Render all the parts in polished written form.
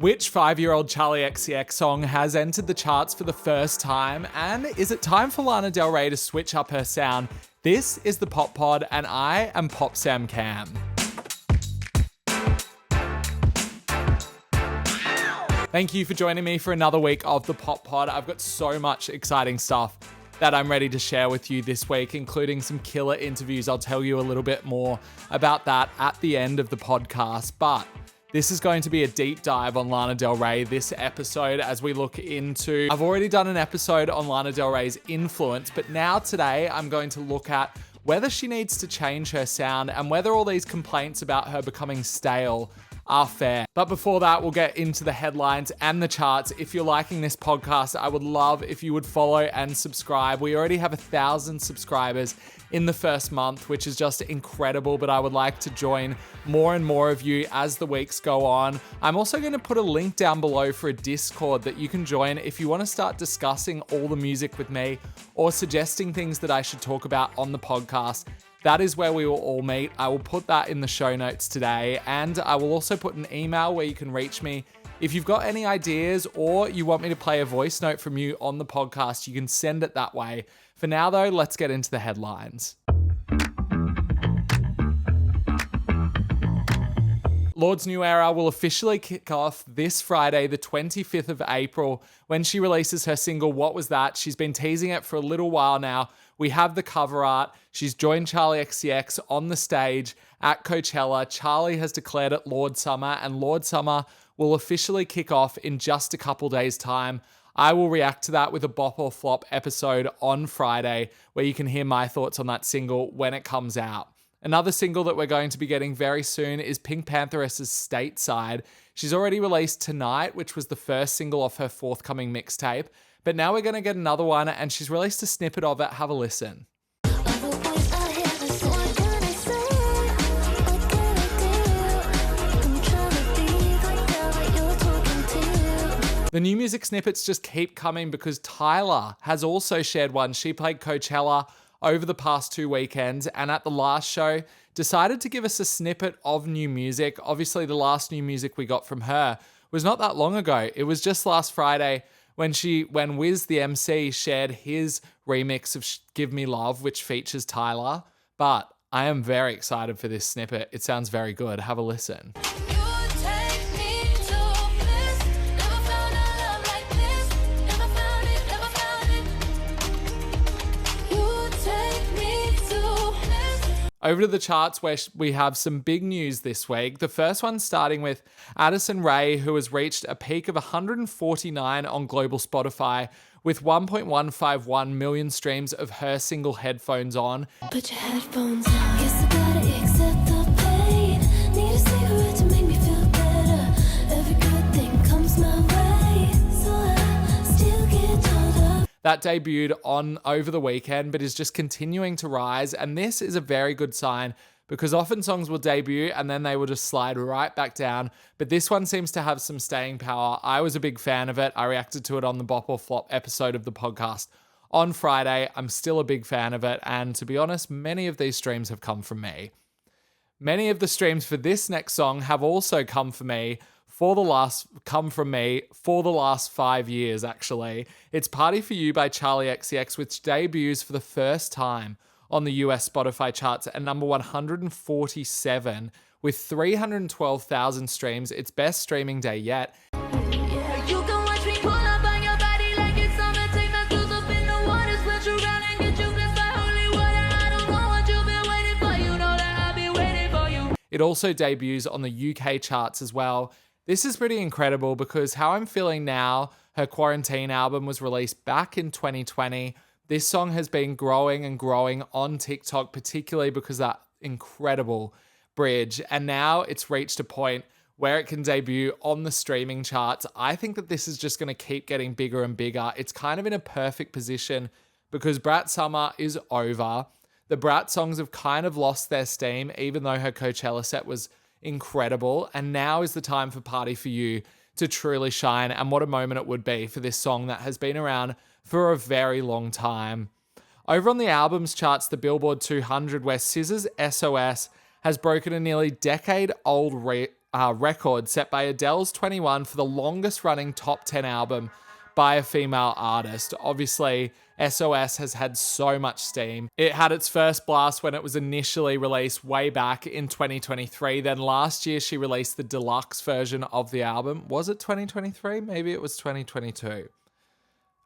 Which 5-year-old Charli XCX song has entered the charts for the first time? And is it time for Lana Del Rey to switch up her sound? This is the Pop Pod, and I am Pop Sam Cam. Thank you for joining me for another week of the Pop Pod. I've got so much exciting stuff that I'm ready to share with you this week, including some killer interviews. I'll tell you a little bit more about that at the end of the podcast, but this is going to be a deep dive on Lana Del Rey this episode as we look into... I've already done an episode on Lana Del Rey's influence, but now today I'm going to look at whether she needs to change her sound and whether all these complaints about her becoming stale are fair. But before that, we'll get into the headlines and the charts. If you're liking this podcast, I would love if you would follow and subscribe. We already have 1,000 subscribers in the first month, which is just incredible, but I would like to join more and more of you as the weeks go on. I'm also going to put a link down below for a Discord that you can join if you want to start discussing all the music with me or suggesting things that I should talk about on the podcast. That is where we will all meet. I will put that in the show notes today, and I will also put an email where you can reach me. If you've got any ideas or you want me to play a voice note from you on the podcast, you can send it that way. For now, though, let's get into the headlines. Lorde's new era will officially kick off this Friday, the 25th of April, when she releases her single, What Was That? She's been teasing it for a little while now. We have the cover art. She's joined Charli XCX on the stage at Coachella. Charli has declared it Lorde Summer, and Lorde Summer will officially kick off in just a couple days' time. I will react to that with a Bop or Flop episode on Friday, where you can hear my thoughts on that single when it comes out. Another single that we're going to be getting very soon is Pink Pantheress's Stateside. She's already released Tonight, which was the first single off her forthcoming mixtape. But now we're going to get another one, and she's released a snippet of it. Have a listen. The new music snippets just keep coming because Tyler has also shared one. She played Coachella over the past 2 weekends, and at the last show decided to give us a snippet of new music. Obviously, the last new music we got from her was not that long ago. It was just last Friday when Wiz, the MC, shared his remix of Give Me Love, which features Tyler. But I am very excited for this snippet. It sounds very good. Have a listen. Over to the charts where we have some big news this week. The first one starting with Addison Rae, who has reached a peak of 149 on global Spotify with 1.151 million streams of her single Headphones On. Put your headphones on. Guess I gotta accept the pain. Need a cigarette to make me feel better. Every good thing comes my way, so I still get told up. That debuted on over the weekend, but is just continuing to rise. And this is a very good sign because often songs will debut and then they will just slide right back down. But this one seems to have some staying power. I was a big fan of it. I reacted to it on the Bop or Flop episode of the podcast on Friday. I'm still a big fan of it. And to be honest, many of these streams have come from me. Many of the streams for this next song have also come from me for the last 5 years, actually. It's Party For You by Charli XCX, which debuts for the first time on the US Spotify charts at number 147 with 312,000 streams. Its best streaming day yet. It also debuts on the UK charts as well. This is pretty incredible because How I'm Feeling Now, her Quarantine album, was released back in 2020. This song has been growing and growing on TikTok, particularly because of that incredible bridge. And now it's reached a point where it can debut on the streaming charts. I think that this is just going to keep getting bigger and bigger. It's kind of in a perfect position because Brat Summer is over. The Brat songs have kind of lost their steam, even though her Coachella set was incredible. And now is the time for Party For You to truly shine. And what a moment it would be for this song that has been around for a very long time. Over on the albums charts, the Billboard 200, where SZA's SOS has broken a nearly decade-old record set by Adele's 21 for the longest running top 10 album by a female artist. Obviously, SOS has had so much steam. It had its first blast when it was initially released way back in 2023. Then last year, she released the deluxe version of the album. Was it 2023? Maybe it was 2022.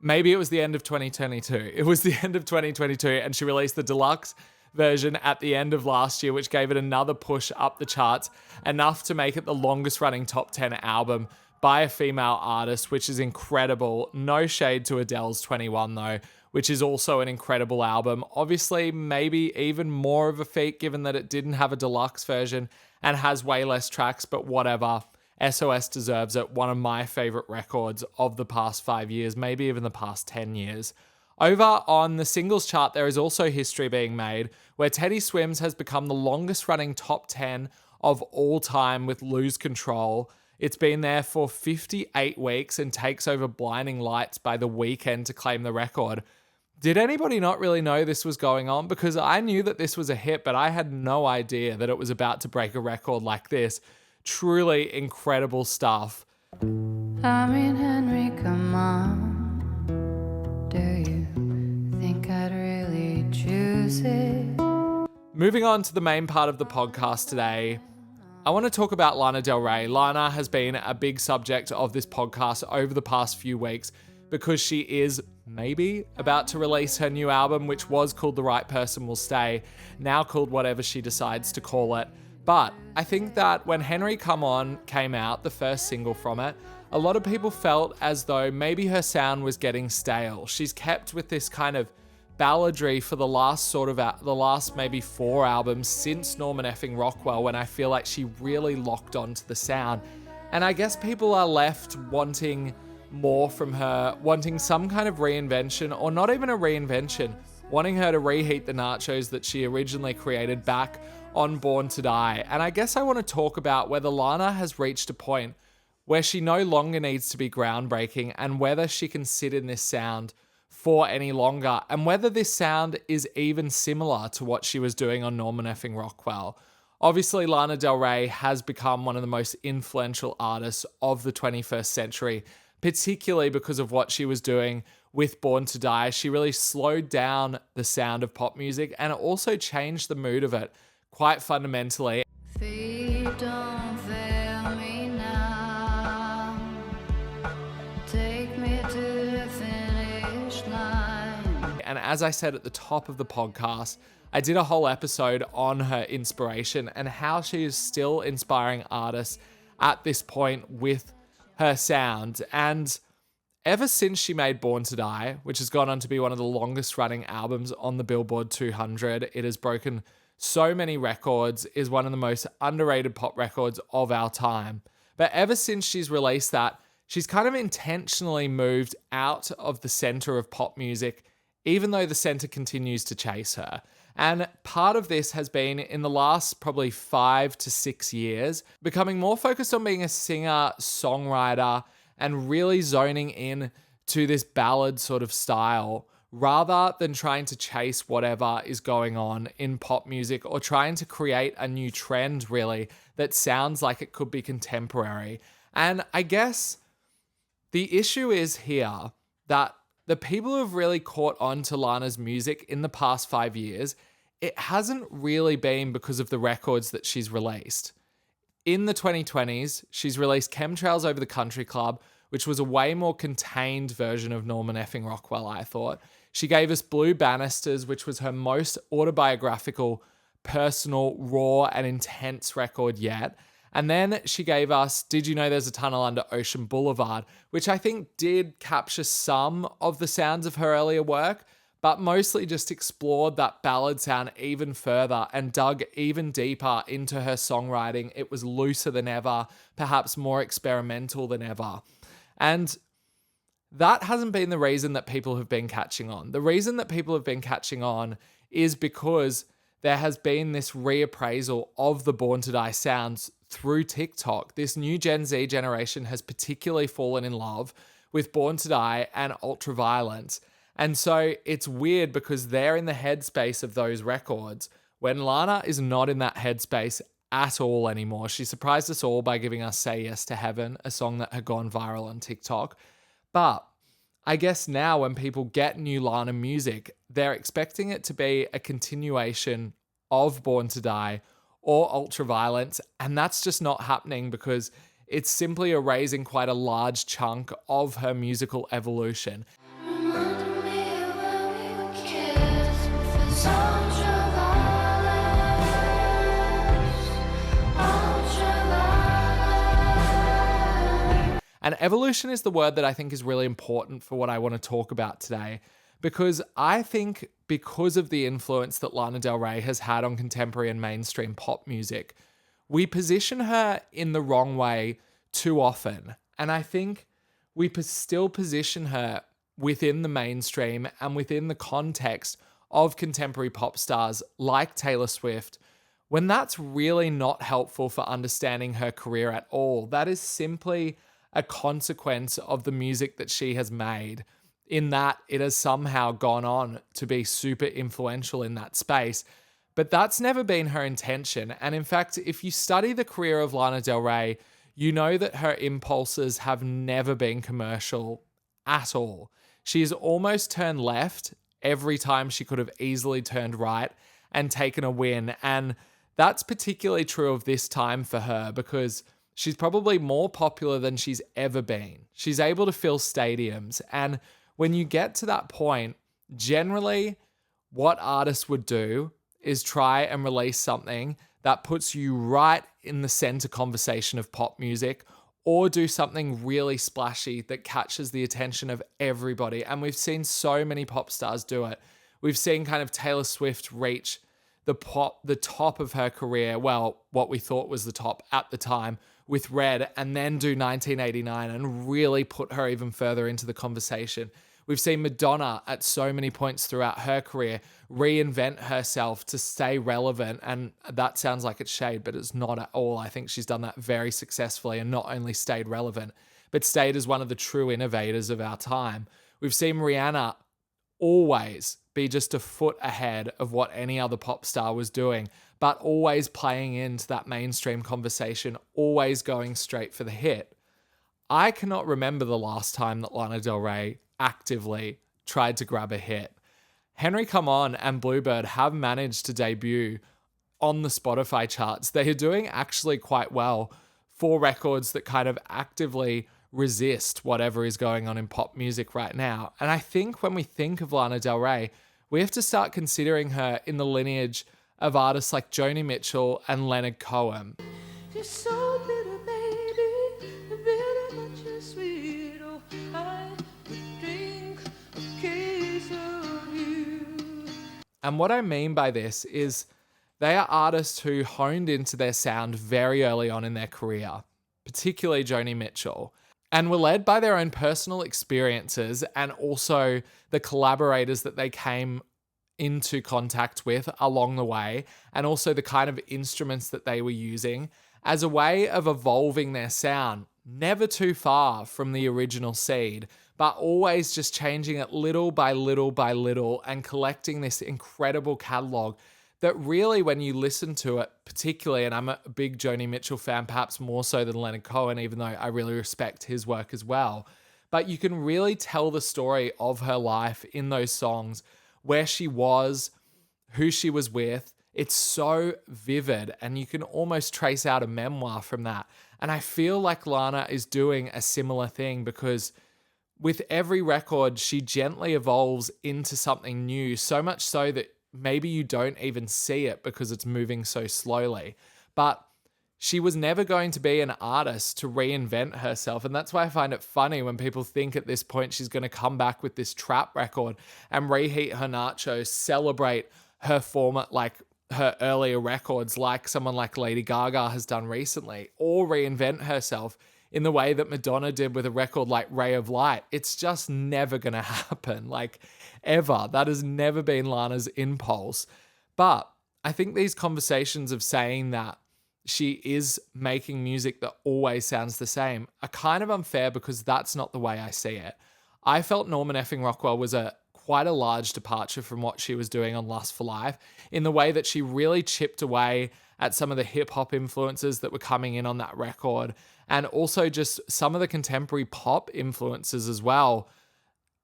Maybe it was the end of 2022. It was the end of 2022, and she released the deluxe version at the end of last year, which gave it another push up the charts, enough to make it the longest running top 10 album by a female artist, which is incredible. No shade to Adele's 21 though, which is also an incredible album. Obviously, maybe even more of a feat given that it didn't have a deluxe version and has way less tracks, but whatever. SOS deserves it. One of my favorite records of the past 5 years, maybe even the past 10 years. Over on the singles chart, there is also history being made, where Teddy Swims has become the longest running top 10 of all time with Lose Control. It's been there for 58 weeks and takes over Blinding Lights by The Weeknd to claim the record. Did anybody not really know this was going on? Because I knew that this was a hit, but I had no idea that it was about to break a record like this. Truly incredible stuff. I mean, Henry, come on. Do you think I'd really choose it? Moving on to the main part of the podcast today, I want to talk about Lana Del Rey. Lana has been a big subject of this podcast over the past few weeks because she is maybe about to release her new album, which was called The Right Person Will Stay, now called whatever she decides to call it. But I think that when Henry Come On came out, the first single from it, a lot of people felt as though maybe her sound was getting stale. She's kept with this kind of balladry for the last maybe 4 albums since Norman Effing Rockwell, when I feel like she really locked onto the sound. And I guess people are left wanting more from her, wanting some kind of reinvention, or not even a reinvention, wanting her to reheat the nachos that she originally created back on Born to Die. And I guess I want to talk about whether Lana has reached a point where she no longer needs to be groundbreaking, and whether she can sit in this sound for any longer, and whether this sound is even similar to what she was doing on Norman Effing Rockwell. Obviously, Lana Del Rey has become one of the most influential artists of the 21st century, particularly because of what she was doing with Born to Die. She really slowed down the sound of pop music, and it also changed the mood of it quite fundamentally. Feet don't fail me now. Take me to the finish line. And as I said at the top of the podcast, I did a whole episode on her inspiration and how she is still inspiring artists at this point with her sound. And ever since she made Born to Die, which has gone on to be one of the longest running albums on the Billboard 200, it has broken so many records, is one of the most underrated pop records of our time. But ever since she's released that, she's kind of intentionally moved out of the center of pop music, even though the center continues to chase her. And part of this has been, in the last probably 5 to 6 years, becoming more focused on being a singer, songwriter, and really zoning in to this ballad sort of style, rather than trying to chase whatever is going on in pop music, or trying to create a new trend, really, that sounds like it could be contemporary. And I guess the issue is here that the people who have really caught on to Lana's music in the past 5 years, it hasn't really been because of the records that she's released. In the 2020s, she's released Chemtrails Over the Country Club, which was a way more contained version of Norman Effing Rockwell, I thought. She gave us Blue Banisters, which was her most autobiographical, personal, raw, and intense record yet. And then she gave us Did You Know There's a Tunnel Under Ocean Boulevard, which I think did capture some of the sounds of her earlier work, but mostly just explored that ballad sound even further and dug even deeper into her songwriting. It was looser than ever, perhaps more experimental than ever. And that hasn't been the reason that people have been catching on. The reason that people have been catching on is because there has been this reappraisal of the Born to Die sounds through TikTok. This new Gen Z generation has particularly fallen in love with Born to Die and Ultraviolence. And so it's weird because they're in the headspace of those records when Lana is not in that headspace at all anymore. She surprised us all by giving us Say Yes to Heaven, a song that had gone viral on TikTok. But I guess now when people get new Lana music, they're expecting it to be a continuation of Born to Die or Ultraviolence, and that's just not happening because it's simply erasing quite a large chunk of her musical evolution. Reminding me when we were kids, it's ultraviolet, ultraviolet. And evolution is the word that I think is really important for what I want to talk about today, because I think because of the influence that Lana Del Rey has had on contemporary and mainstream pop music, we position her in the wrong way too often. And I think we still position her within the mainstream and within the context of contemporary pop stars like Taylor Swift, when that's really not helpful for understanding her career at all. That is simply a consequence of the music that she has made, in that it has somehow gone on to be super influential in that space. But that's never been her intention. And in fact, if you study the career of Lana Del Rey, you know that her impulses have never been commercial at all. She has almost turned left every time she could have easily turned right and taken a win. And that's particularly true of this time for her because she's probably more popular than she's ever been. She's able to fill stadiums. And when you get to that point, generally what artists would do is try and release something that puts you right in the center conversation of pop music, or do something really splashy that catches the attention of everybody. And we've seen so many pop stars do it. We've seen kind of Taylor Swift reach the top of her career, well, what we thought was the top at the time, with Red, and then do 1989 and really put her even further into the conversation. We've seen Madonna at so many points throughout her career reinvent herself to stay relevant. And that sounds like it's shade, but it's not at all. I think she's done that very successfully and not only stayed relevant, but stayed as one of the true innovators of our time. We've seen Rihanna always be just a foot ahead of what any other pop star was doing, but always playing into that mainstream conversation, always going straight for the hit. I cannot remember the last time that Lana Del Rey actively tried to grab a hit. Henry Come On and Bluebird have managed to debut on the Spotify charts. They are doing actually quite well for records that kind of actively resist whatever is going on in pop music right now. And I think when we think of Lana Del Rey, we have to start considering her in the lineage of artists like Joni Mitchell and Leonard Cohen. You're so bitter, baby, bitter but you're sweet. Oh, I would drink a case of you. And what I mean by this is they are artists who honed into their sound very early on in their career, particularly Joni Mitchell, and were led by their own personal experiences and also the collaborators that they came into contact with along the way, and also the kind of instruments that they were using as a way of evolving their sound, never too far from the original seed, but always just changing it little by little by little and collecting this incredible catalog that really, when you listen to it, particularly, and I'm a big Joni Mitchell fan, perhaps more so than Leonard Cohen, even though I really respect his work as well, but you can really tell the story of her life in those songs, where she was, who she was with. It's so vivid, and you can almost trace out a memoir from that. And I feel like Lana is doing a similar thing, because with every record, she gently evolves into something new, so much so that maybe you don't even see it because it's moving so slowly. But she was never going to be an artist to reinvent herself. And that's why I find it funny when people think at this point she's going to come back with this trap record and reheat her nachos, celebrate her former, like her earlier records, like someone like Lady Gaga has done recently, or reinvent herself in the way that Madonna did with a record like Ray of Light. It's just never going to happen, like ever. That has never been Lana's impulse. But I think these conversations of saying that she is making music that always sounds the same are kind of unfair, because that's not the way I see it. I felt Norman Effing Rockwell was a quite a large departure from what she was doing on Lust for Life, in the way that she really chipped away at some of the hip hop influences that were coming in on that record, and also just some of the contemporary pop influences as well.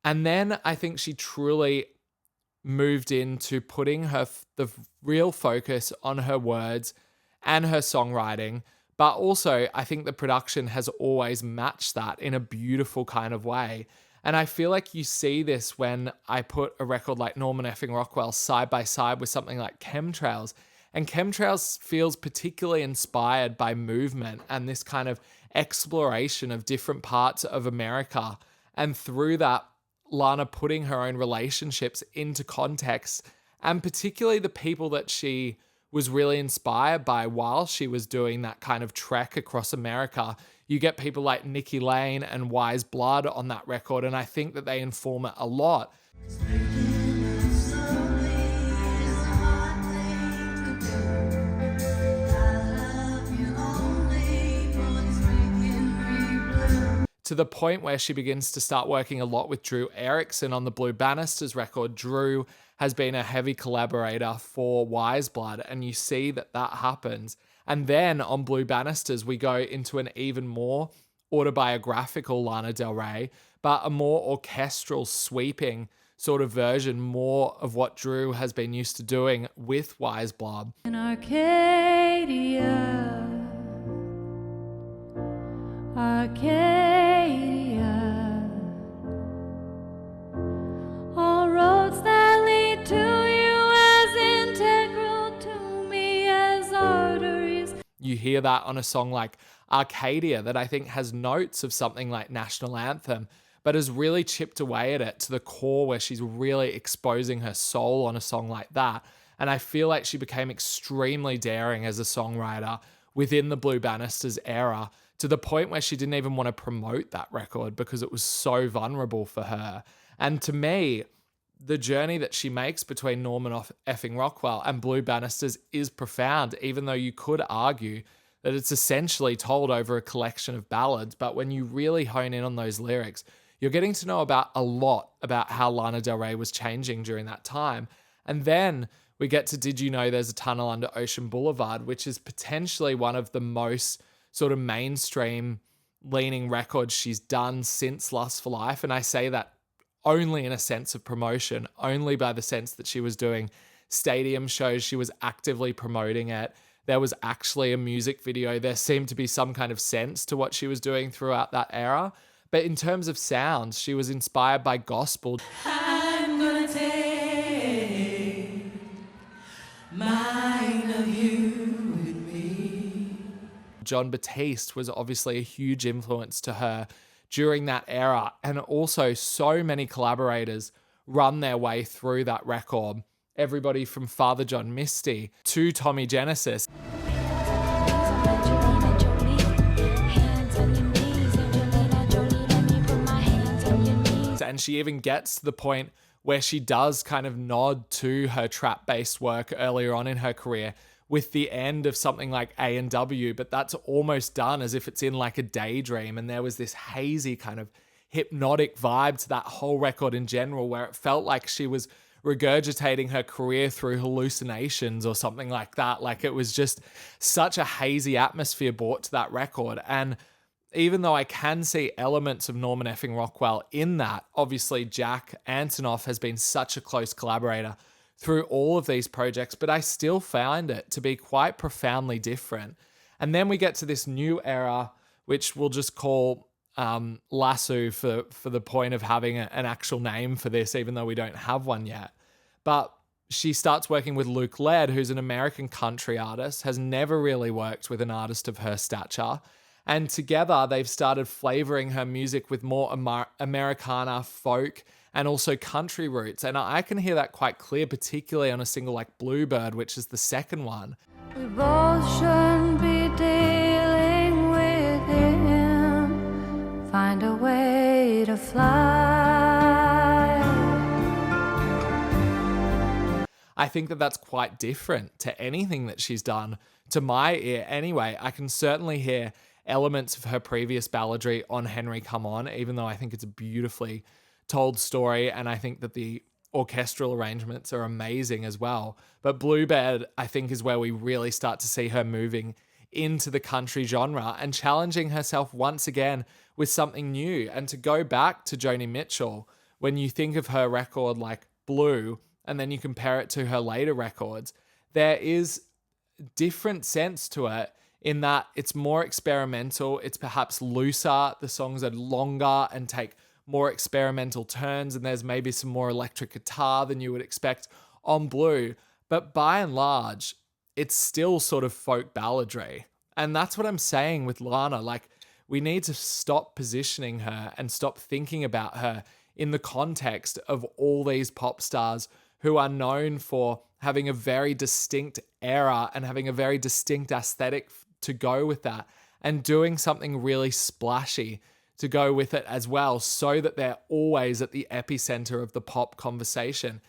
And then I think she truly moved into putting the real focus on her words and her songwriting. But also, I think the production has always matched that in a beautiful kind of way. And I feel like you see this when I put a record like Norman Effing Rockwell side by side with something like Chemtrails. And Chemtrails feels particularly inspired by movement and this kind of exploration of different parts of America. And through that, Lana putting her own relationships into context, and particularly the people that she was really inspired by while she was doing that kind of trek across America. You get people like Nikki Lane and Wise Blood on that record, and I think that they inform it a lot. To the point where she begins to start working a lot with Drew Erickson on the Blue Bannisters record. Drew has been a heavy collaborator for Wise Blood, and you see that happens. And then on Blue Bannisters, we go into an even more autobiographical Lana Del Rey, but a more orchestral, sweeping sort of version, more of what Drew has been used to doing with Wise Blood. In Arcadia, all roads that lead to you as integral to me as arteries. You hear that on a song like Arcadia that I think has notes of something like National Anthem, but has really chipped away at it to the core where she's really exposing her soul on a song like that. And I feel like she became extremely daring as a songwriter within the Blue Bannisters era, to the point where she didn't even want to promote that record because it was so vulnerable for her. And to me, the journey that she makes between Norman Effing Rockwell and Blue Bannisters is profound, even though you could argue that it's essentially told over a collection of ballads. But when you really hone in on those lyrics, you're getting to know about a lot about how Lana Del Rey was changing during that time. And then we get to Did You Know There's a Tunnel Under Ocean Boulevard, which is potentially one of the most sort of mainstream leaning records she's done since Lust for Life. And I say that only in a sense of promotion, only by the sense that she was doing stadium shows. She was actively promoting it. There was actually a music video. There seemed to be some kind of sense to what she was doing throughout that era. But in terms of sounds, she was inspired by gospel. I'm gonna take mine of you and me. John Batiste was obviously a huge influence to her during that era. And also so many collaborators run their way through that record. Everybody from Father John Misty to Tommy Genesis. And she even gets to the point where she does kind of nod to her trap-based work earlier on in her career with the end of something like A&W, but that's almost done as if it's in like a daydream. And there was this hazy kind of hypnotic vibe to that whole record in general, where it felt like she was regurgitating her career through hallucinations or something like that. Like it was just such a hazy atmosphere brought to that record. And even though I can see elements of Norman Effing Rockwell in that, obviously Jack Antonoff has been such a close collaborator through all of these projects, but I still found it to be quite profoundly different. And then we get to this new era, which we'll just call Lasso for the point of having an actual name for this, even though we don't have one yet. But she starts working with Luke Lorde, who's an American country artist, has never really worked with an artist of her stature. And together they've started flavoring her music with more Americana, folk, and also country roots. And I can hear that quite clear, particularly on a single like Bluebird, which is the second one. We both shouldn't be dealing with him. Find a way to fly. I think that that's quite different to anything that she's done, to my ear anyway. I can certainly hear elements of her previous balladry on Henry Come On, even though I think it's a beautifully told story. And I think that the orchestral arrangements are amazing as well. But Bluebird, I think, is where we really start to see her moving into the country genre and challenging herself once again with something new. And to go back to Joni Mitchell, when you think of her record like Blue, and then you compare it to her later records, there is different sense to it in that it's more experimental, it's perhaps looser, the songs are longer and take more experimental turns, and there's maybe some more electric guitar than you would expect on Blue. But by and large, it's still sort of folk balladry. And that's what I'm saying with Lana. Like, we need to stop positioning her and stop thinking about her in the context of all these pop stars who are known for having a very distinct era and having a very distinct aesthetic to go with that, and doing something really splashy to go with it as well, so that they're always at the epicenter of the pop conversation.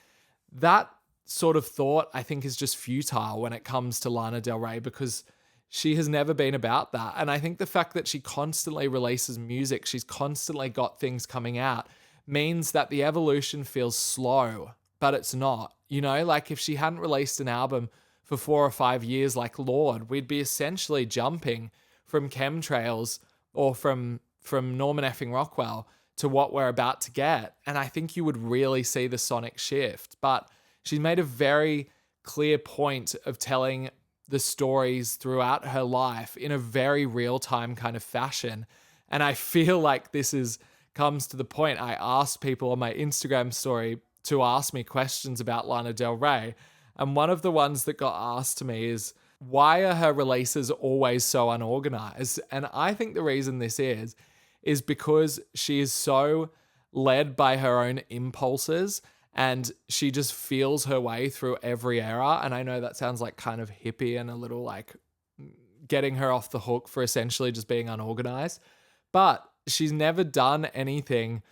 That sort of thought, I think, is just futile when it comes to Lana Del Rey, because she has never been about that. And I think the fact that she constantly releases music, she's constantly got things coming out, means that the evolution feels slow, but it's not. You know, like if she hadn't released an album for 4 or 5 years like Lorde, we'd be essentially jumping from Chemtrails or from Norman Effing Rockwell to what we're about to get. And I think you would really see the sonic shift. But she's made a very clear point of telling the stories throughout her life in a very real-time kind of fashion. And I feel like comes to the point. I asked people on my Instagram story to ask me questions about Lana Del Rey. And one of the ones that got asked to me is, why are her releases always so unorganized? And I think the reason this is because she is so led by her own impulses, and she just feels her way through every era. And I know that sounds like kind of hippie and a little like getting her off the hook for essentially just being unorganized. But she's never done anything,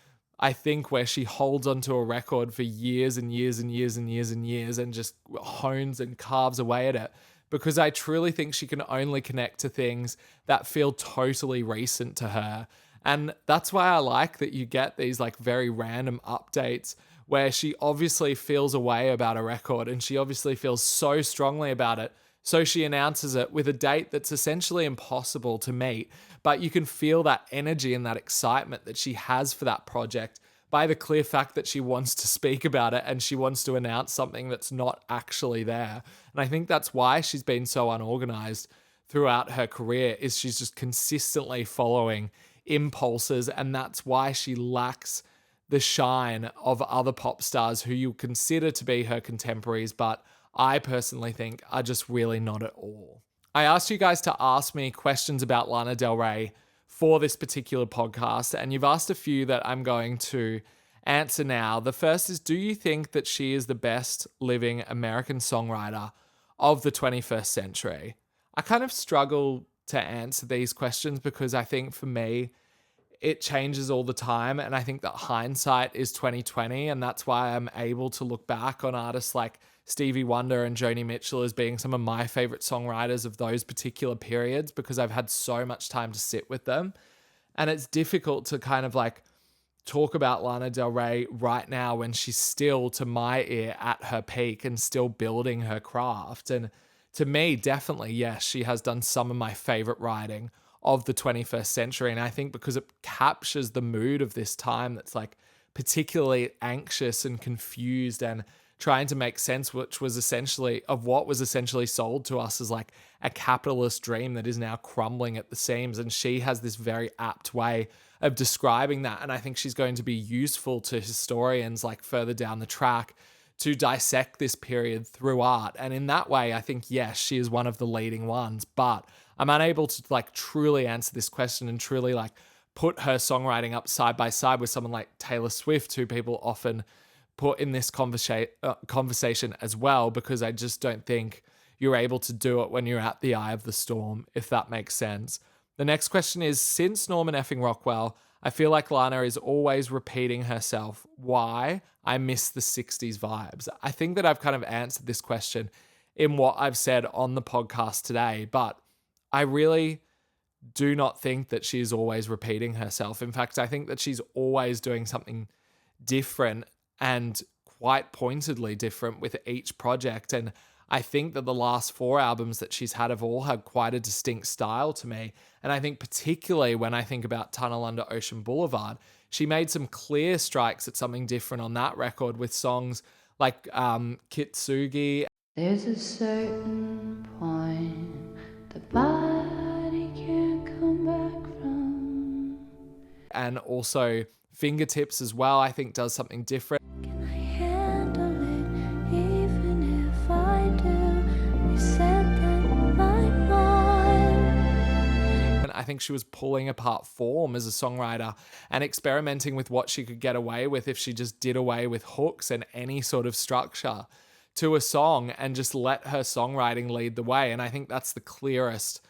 I think, where she holds onto a record for years and years and years and years and years and just hones and carves away at it. Because I truly think she can only connect to things that feel totally recent to her. And that's why I like that you get these like very random updates where she obviously feels a way about a record, and she obviously feels so strongly about it. So she announces it with a date that's essentially impossible to meet, but you can feel that energy and that excitement that she has for that project by the clear fact that she wants to speak about it and she wants to announce something that's not actually there. And I think that's why she's been so unorganized throughout her career, is she's just consistently following impulses, and that's why she lacks the shine of other pop stars who you consider to be her contemporaries, but I personally think are just really not at all. I asked you guys to ask me questions about Lana Del Rey for this particular podcast, and you've asked a few that I'm going to answer now. The first is, do you think that she is the best living American songwriter of the 21st century? I kind of struggle to answer these questions because I think for me, it changes all the time. And I think that hindsight is 2020. And that's why I'm able to look back on artists like Stevie Wonder and Joni Mitchell as being some of my favorite songwriters of those particular periods, because I've had so much time to sit with them. And it's difficult to kind of like talk about Lana Del Rey right now when she's still, to my ear, at her peak and still building her craft. And to me, definitely, yes, she has done some of my favorite writing of the 21st century. And I think because it captures the mood of this time that's like particularly anxious and confused and trying to make sense, which was essentially of what was essentially sold to us as like a capitalist dream that is now crumbling at the seams. And she has this very apt way of describing that. And I think she's going to be useful to historians like further down the track to dissect this period through art. And in that way, I think, yes, she is one of the leading ones, but I'm unable to like truly answer this question and truly like put her songwriting up side by side with someone like Taylor Swift, who people often put in this conversation as well, because I just don't think you're able to do it when you're at the eye of the storm, if that makes sense. The next question is, since Norman Effing Rockwell, I feel like Lana is always repeating herself. Why? I miss the 60s vibes. I think that I've kind of answered this question in what I've said on the podcast today, but I really do not think that she's always repeating herself. In fact, I think that she's always doing something different and quite pointedly different with each project. And I think that the last 4 albums that she's had have all had quite a distinct style to me. And I think particularly when I think about Tunnel Under Ocean Boulevard, she made some clear strikes at something different on that record with songs like Kitsugi. There's a certain point the body can't come back from. And also Fingertips as well, I think does something different. Can I handle it even if I do? You said that my mind. And I think she was pulling apart form as a songwriter and experimenting with what she could get away with if she just did away with hooks and any sort of structure to a song and just let her songwriting lead the way. And I think that's the clearest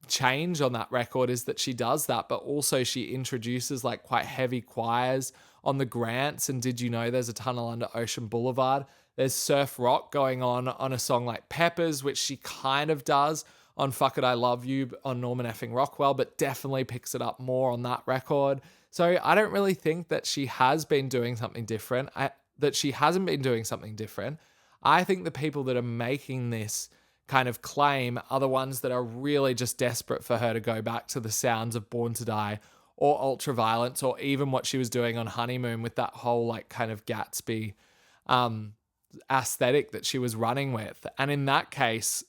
change on that record, is that she does that, but also she introduces like quite heavy choirs on the grants. And Did You Know There's a Tunnel Under Ocean Boulevard? There's surf rock going on a song like Peppers, which she kind of does on Fuck It I Love You on Norman Effing Rockwell, but definitely picks it up more on that record. So I don't really think that she has been doing something different, that she hasn't been doing something different. I think the people that are making this kind of claim are the ones that are really just desperate for her to go back to the sounds of Born to Die or Ultraviolence, or even what she was doing on Honeymoon with that whole like kind of Gatsby aesthetic that she was running with. And in that case,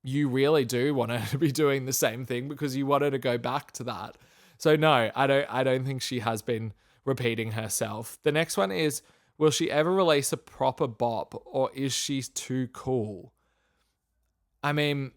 you really do want her to be doing the same thing because you want her to go back to that. So no, I don't think she has been repeating herself. The next one is, will she ever release a proper bop, or is she too cool? I mean,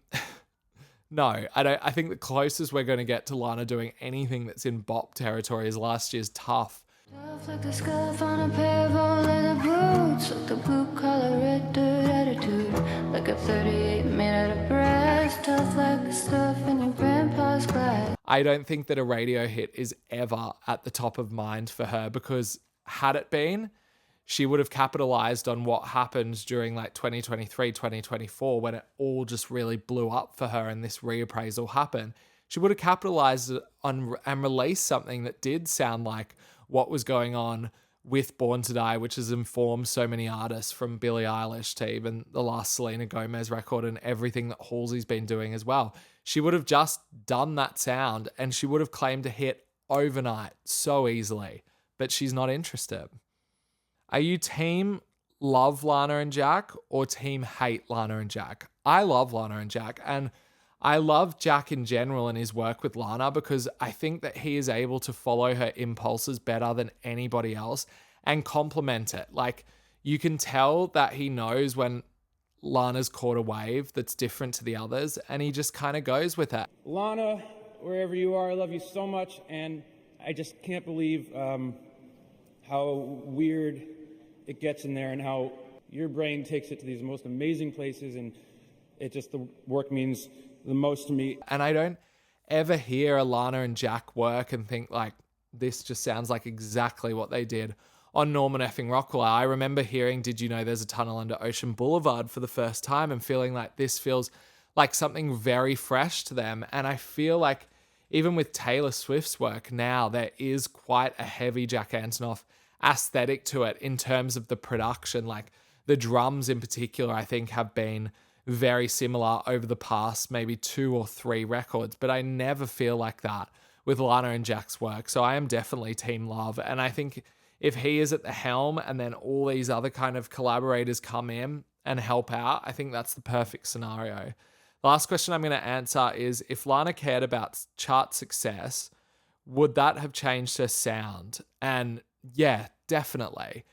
no, I don't. I think the closest we're going to get to Lana doing anything that's in bop territory is last year's Tough. Tough like the scuff on a pair of old leather boots, like the blue collar red dirt attitude, like a 38 made out of brass, tough like the stuff in your grandpa's glass. I don't think that a radio hit is ever at the top of mind for her, because had it been, she would have capitalized on what happened during like 2023, 2024, when it all just really blew up for her and this reappraisal happened. She would have capitalized on and released something that did sound like what was going on with Born to Die, which has informed so many artists, from Billie Eilish to even the last Selena Gomez record and everything that Halsey's been doing as well. She would have just done that sound and she would have claimed a hit overnight so easily, but she's not interested. Are you team love Lana and Jack or team hate Lana and Jack? I love Lana and Jack, and I love Jack in general and his work with Lana, because I think that he is able to follow her impulses better than anybody else and complement it. Like, you can tell that he knows when Lana's caught a wave that's different to the others, and he just kind of goes with it. Lana, wherever you are, I love you so much, and I just can't believe how weird it gets in there and how your brain takes it to these most amazing places, and the work means the most to me. And I don't ever hear a Lana and Jack work and think like, this just sounds like exactly what they did on Norman Effing Rockwell. I remember hearing Did You Know There's a Tunnel Under Ocean Boulevard for the first time and feeling like this feels like something very fresh to them. And I feel like even with Taylor Swift's work now, there is quite a heavy Jack Antonoff aesthetic to it in terms of the production. Like the drums in particular, I think have been very similar over the past maybe 2 or 3 records, but I never feel like that with Lana and Jack's work. So I am definitely team love. And I think if he is at the helm and then all these other kind of collaborators come in and help out, I think that's the perfect scenario. The last question I'm going to answer is, if Lana cared about chart success, would that have changed her sound? And yeah, definitely.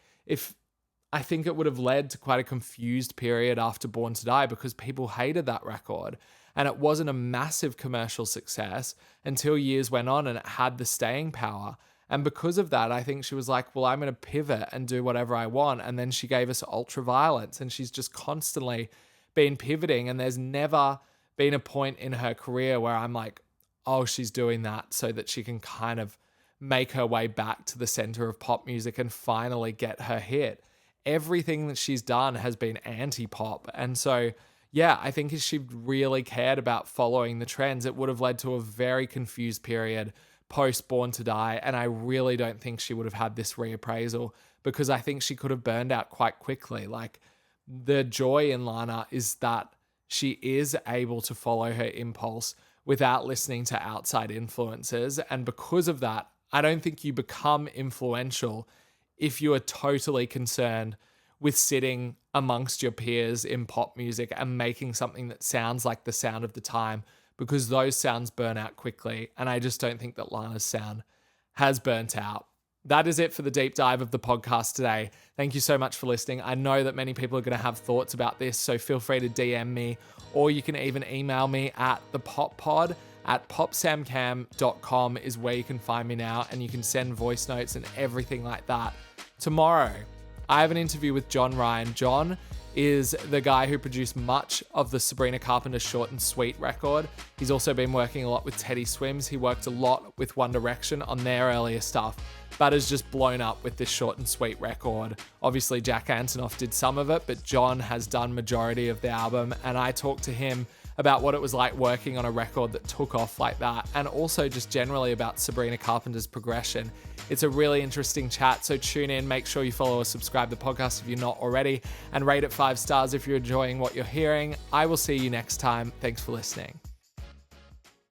I think it would have led to quite a confused period after Born to Die, because people hated that record and it wasn't a massive commercial success until years went on and it had the staying power. And because of that, I think she was like, well, I'm going to pivot and do whatever I want. And then she gave us Ultraviolence, and she's just constantly been pivoting. And there's never been a point in her career where I'm like, oh, she's doing that so that she can kind of make her way back to the center of pop music and finally get her hit. Everything that she's done has been anti-pop. And so, yeah, I think if she really cared about following the trends, it would have led to a very confused period post Born to Die, and I really don't think she would have had this reappraisal, because I think she could have burned out quite quickly. Like, the joy in Lana is that she is able to follow her impulse without listening to outside influences, and because of that, I don't think you become influential if you are totally concerned with sitting amongst your peers in pop music and making something that sounds like the sound of the time, because those sounds burn out quickly. And I just don't think that Lana's sound has burnt out. That is it for the deep dive of the podcast today. Thank you so much for listening. I know that many people are going to have thoughts about this, so feel free to DM me, or you can even email me at thepoppod@popsamcam.com is where you can find me now, and you can send voice notes and everything like that. Tomorrow, I have an interview with John Ryan. John is the guy who produced much of the Sabrina Carpenter Short and Sweet record. He's also been working a lot with Teddy Swims. He worked a lot with One Direction on their earlier stuff, but has just blown up with this Short and Sweet record. Obviously, Jack Antonoff did some of it, but John has done majority of the album, and I talked to him about what it was like working on a record that took off like that, and also just generally about Sabrina Carpenter's progression. It's a really interesting chat, so tune in. Make sure you follow or subscribe to the podcast if you're not already, and rate it 5 stars if you're enjoying what you're hearing. I will see you next time. Thanks for listening.